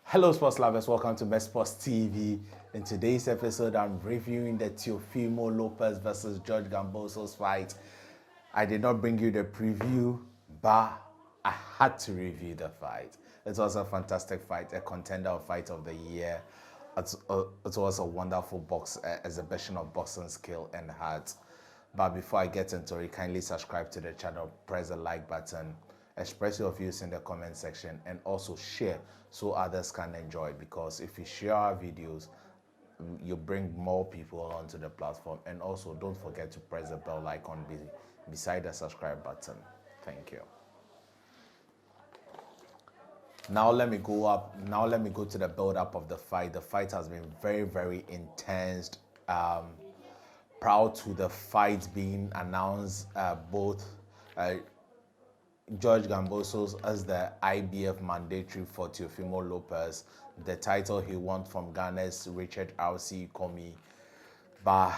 Hello sports lovers, welcome to Best Sports TV. In today's episode, I'm reviewing the Teofimo Lopez versus George Kambosos fight. I did not bring you the preview, but I had to review the fight. It was a fantastic fight, a contender fight of the year. It was a wonderful exhibition of boxing skill and heart. But before I get into it, kindly subscribe to the channel, press the like button, express your views in the comment section, and also share so others can enjoy, because if you share our videos, you bring more people onto the platform. And also don't forget to press the bell icon beside the subscribe button. Thank you. Now let me go to the build up of the fight. The fight has been very, very intense. Proud to the fight being announced, both George Kambosos as the IBF mandatory for Teofimo Lopez, the title he won from Ghana's Richard R.C. Comey, but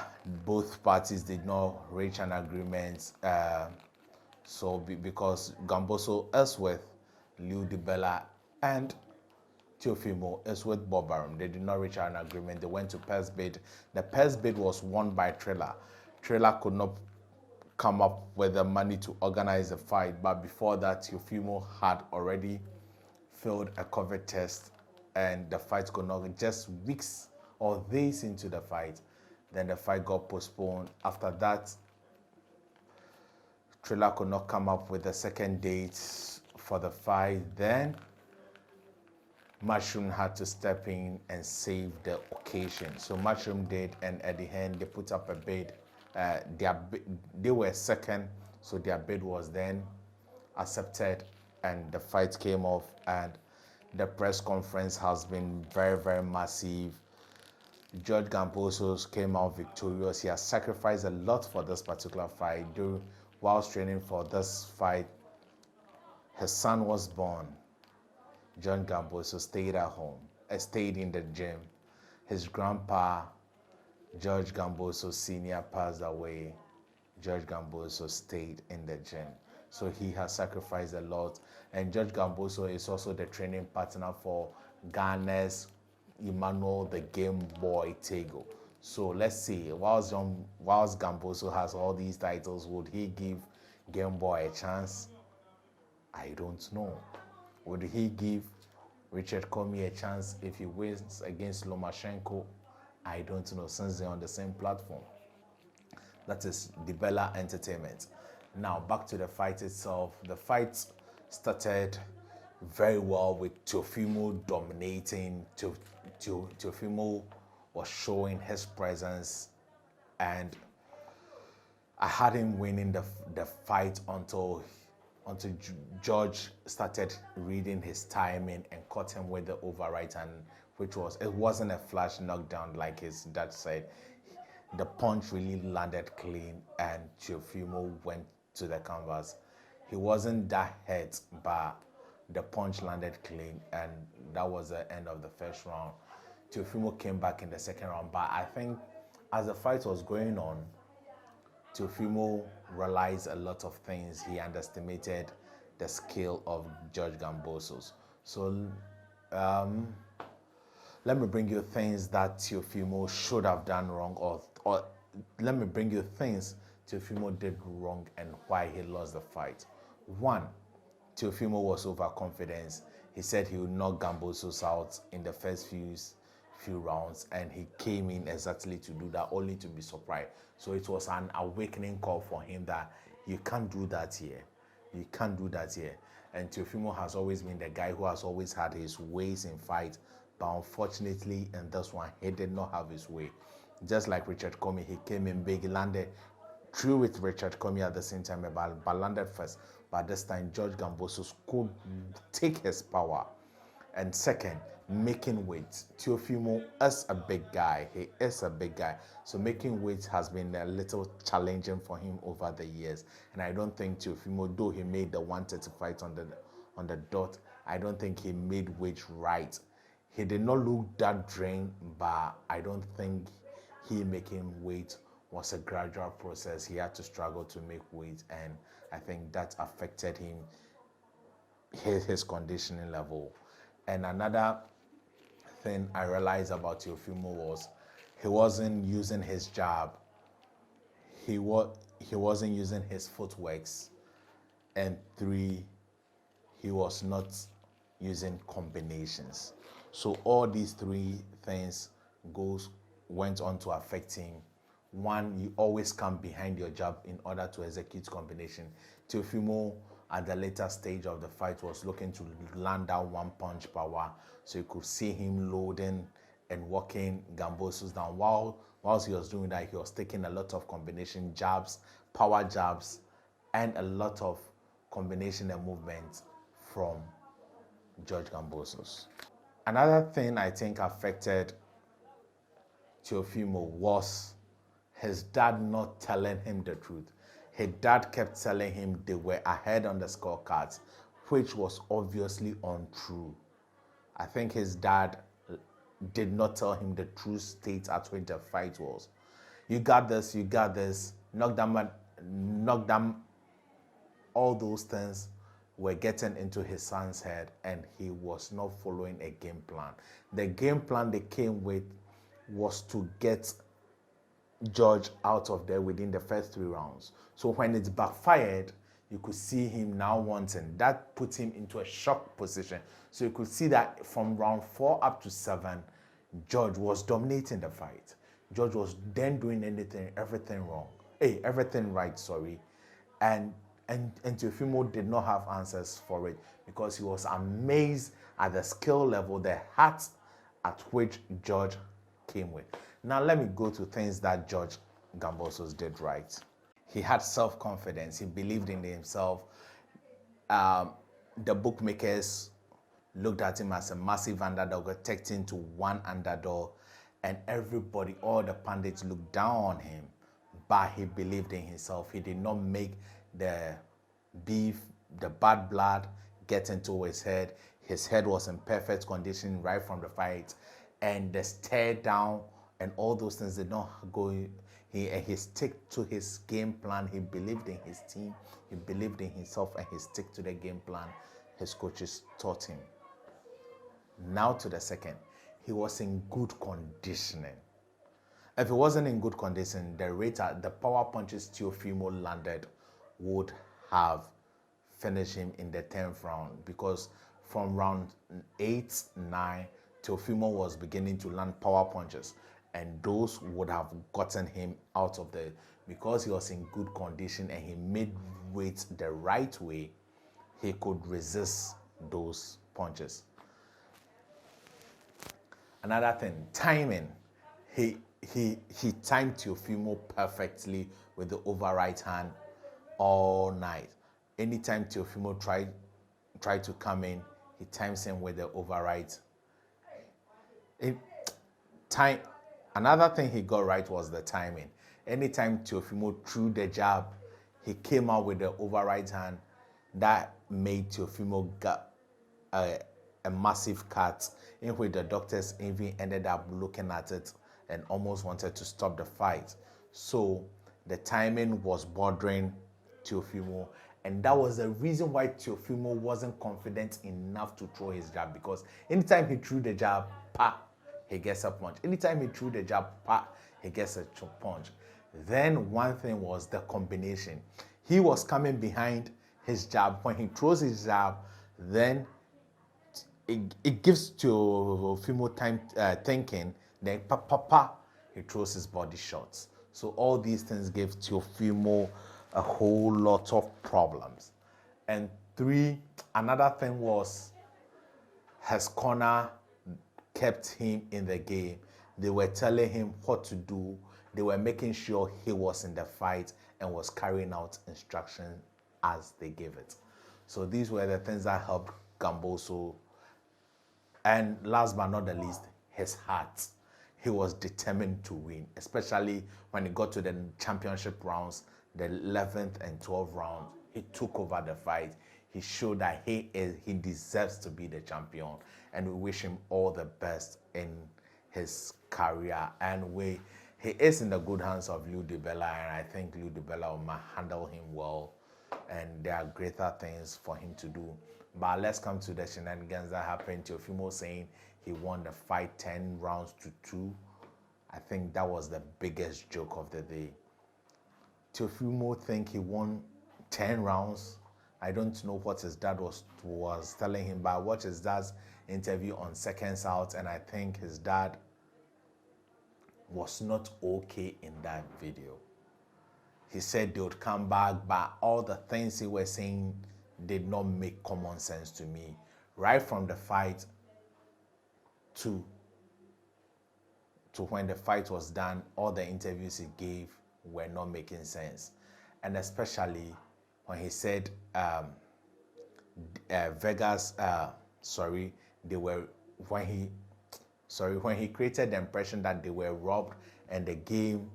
both parties did not reach an agreement. Because Kambosos is with Liu DiBella and Teofimo is with Bob Arum, they did not reach an agreement. They went to purse bid. The purse bid was won by Triller. Triller could not come up with the money to organize the fight, but before that, Teofimo had already failed a COVID test, and the fight could not. Just weeks or days into the fight, then the fight got postponed. After that, Triller could not come up with a second date for the fight. Then Mushroom had to step in and save the occasion. So Mushroom did, and at the end, they put up a bid. They were second, so their bid was then accepted, and the fight came off. And the press conference has been very, very massive. George Kambosos came out victorious. He has sacrificed a lot for this particular fight. Whilst training for this fight, his son was born. John Kambosos stayed at home, stayed in the gym. His grandpa, George Kambosos Sr., passed away. George Kambosos stayed in the gym. So he has sacrificed a lot. And George Kambosos is also the training partner for Ghana's Emmanuel the Game Boy Tego. So let's see, whilst Kambosos has all these titles, would he give Game Boy a chance? I don't know. Would he give Richard Comey a chance if he wins against Lomachenko? I don't know, since they're on the same platform. That is DiBella Entertainment. Now back to the fight itself. The fight started very well with Teofimo dominating. Teofimo was showing his presence, and I had him winning the fight until George started reading his timing and caught him with the overright, and it wasn't a flash knockdown like his dad said. The punch really landed clean, and Teofimo went to the canvas. He wasn't that hurt, but the punch landed clean, and that was the end of the first round. Teofimo came back in the second round, but I think as the fight was going on, Teofimo realized a lot of things. He underestimated the skill of George Kambosos. So let me bring you things that Teofimo should have done wrong, or let me bring you things Teofimo did wrong and why he lost the fight. One, Teofimo was overconfident. He said he would knock Kambosos out in the first few rounds, and he came in exactly to do that, only to be surprised. So it was an awakening call for him that you can't do that here. You can't do that here. And Teofimo has always been the guy who has always had his ways in fight, but unfortunately in this one, he did not have his way. Just like Richard Comey, he came in big, landed through with Richard Comey at the same time, but landed first. But this time, George Kambosos could take his power. And second, making weight. Teofimo is a big guy. He is a big guy. So making weight has been a little challenging for him over the years. And I don't think Teofimo, though he made the 135 on the dot, I don't think he made weight right. He did not look that drained, but I don't think he making weight was a gradual process. He had to struggle to make weight, and I think that affected him, his conditioning level. And another thing I realized about Teofimo was he wasn't using his jab. He wasn't using his footworks. And 3, he was not using combinations. So all these 3 things went on to affect him. 1, you always come behind your jab in order to execute combination. Teofimo at the later stage of the fight was looking to land that one punch power, so you could see him loading and walking Kambosos down. Whilst he was doing that, he was taking a lot of combination jabs, power jabs, and a lot of combination and movement from George Kambosos. Another thing I think affected Teofimo was his dad not telling him the truth. His dad kept telling him they were ahead on the scorecards, which was obviously untrue. I think his dad did not tell him the true state at which the fight was. You got this, knock down, all those things were getting into his son's head, and he was not following a game plan. The game plan they came with was to get George out of there within the first 3 rounds. So when it backfired, you could see him now wanting. That put him into a shock position. So you could see that from round 4 up to 7, George was dominating the fight. George was then doing everything right, sorry. And Teofimo did not have answers for it because he was amazed at the skill level, the heart at which George came with. Now let me go to things that George Kambosos did right. He had self-confidence. He believed in himself. The bookmakers looked at him as a massive underdog, tacked him to 1 underdog, and everybody, all the pundits looked down on him. But he believed in himself. He did not make the beef, the bad blood get into his head. His head was in perfect condition right from the fight, and the stare down and all those things did not go. He stick to his game plan. He believed in his team. He believed in himself, and he stick to the game plan his coaches taught him. Now to the second, he was in good conditioning. If he wasn't in good condition, the power punches Teofimo landed would have finished him in the 10th round, because from round 8, 9, Teofimo was beginning to land power punches, and those would have gotten him out of there. Because he was in good condition and he made weight the right way, he could resist those punches. Another thing, timing. He timed Teofimo perfectly with the over right hand all night. Anytime Teofimo tried to come in, he times him with the over right. Another thing he got right was the timing. Anytime Teofimo threw the jab, he came out with the over right hand. That made Teofimo get a massive cut, in which the doctors even ended up looking at it and almost wanted to stop the fight. So the timing was bothering Teofimo, and that was the reason why Teofimo wasn't confident enough to throw his jab, because anytime he threw the jab, he gets a punch. Anytime he threw the jab, he gets a punch. Then one thing was the combination. He was coming behind his jab. When he throws his jab, then it gives Teofimo time thinking. Then he throws his body shots. So all these things gave Teofimo a whole lot of problems. And 3, another thing was his corner kept him in the game. They were telling him what to do. They were making sure he was in the fight and was carrying out instructions as they gave it. So these were the things that helped Kambosos. And last but not the least, his heart. He was determined to win, especially when he got to the championship rounds, the 11th and 12th round. He took over the fight. He showed that he deserves to be the champion, and we wish him all the best in his career. And he is in the good hands of Lou DiBella, and I think Lou DiBella will handle him well, and there are greater things for him to do. But let's come to the shenanigans that happened. Teofimo saying he won the fight 10 rounds to 2. I think that was the biggest joke of the day. Teofimo think he won 10 rounds. I don't know what his dad was telling him, but I watched his dad's interview on Seconds Out, and I think his dad was not okay in that video. He said they would come back, but all the things he was saying did not make common sense to me. Right from the fight to when the fight was done, all the interviews he gave were not making sense. And especially when he said Vegas, when he created the impression that they were robbed and the game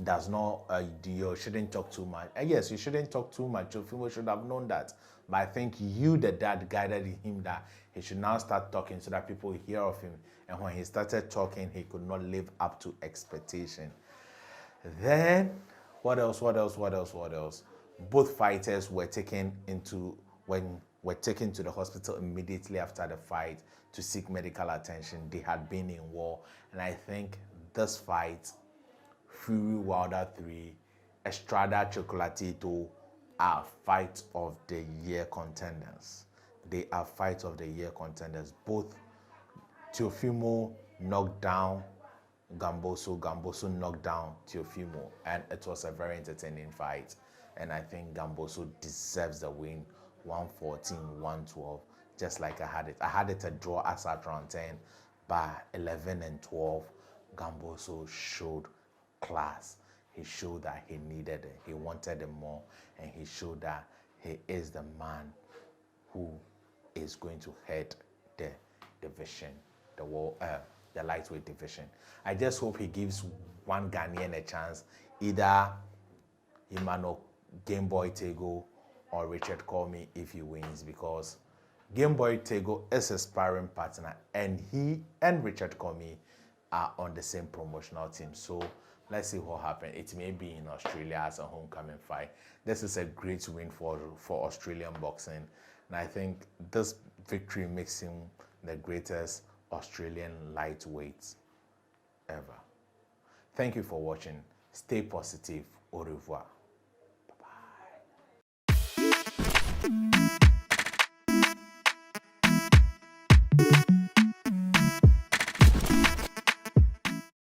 does not, you shouldn't talk too much. And yes, you shouldn't talk too much. Teofimo should have known that. But I think you, the dad, guided him that he should now start talking so that people hear of him. And when he started talking, he could not live up to expectation. Then, what else? Both fighters were taken to the hospital immediately after the fight to seek medical attention. They had been in war. And I think this fight, Fury Wilder 3, Estrada Chocolatito, are fight of the year contenders. They are fight of the year contenders. Both Teofimo knocked down Kambosos knocked down Teofimo, and it was a very entertaining fight. And I think Kambosos deserves the win, 114, 112, just like I had it. I had it a draw as at round 10, but 11 and 12, Kambosos showed class. He showed that he needed it. He wanted it more, and he showed that he is the man who is going to head the division, the lightweight division. I just hope he gives one Ghanaian a chance, either Emmanuel Gameboy Tego or Richard Comey if he wins, because Gameboy Tego is a sparring partner, and he and Richard Comey are on the same promotional team. So let's see what happens. It may be in Australia as a homecoming fight. This is a great win for Australian boxing, and I think this victory makes him the greatest Australian lightweight ever. Thank you for watching. Stay positive. Au revoir. Bye-bye.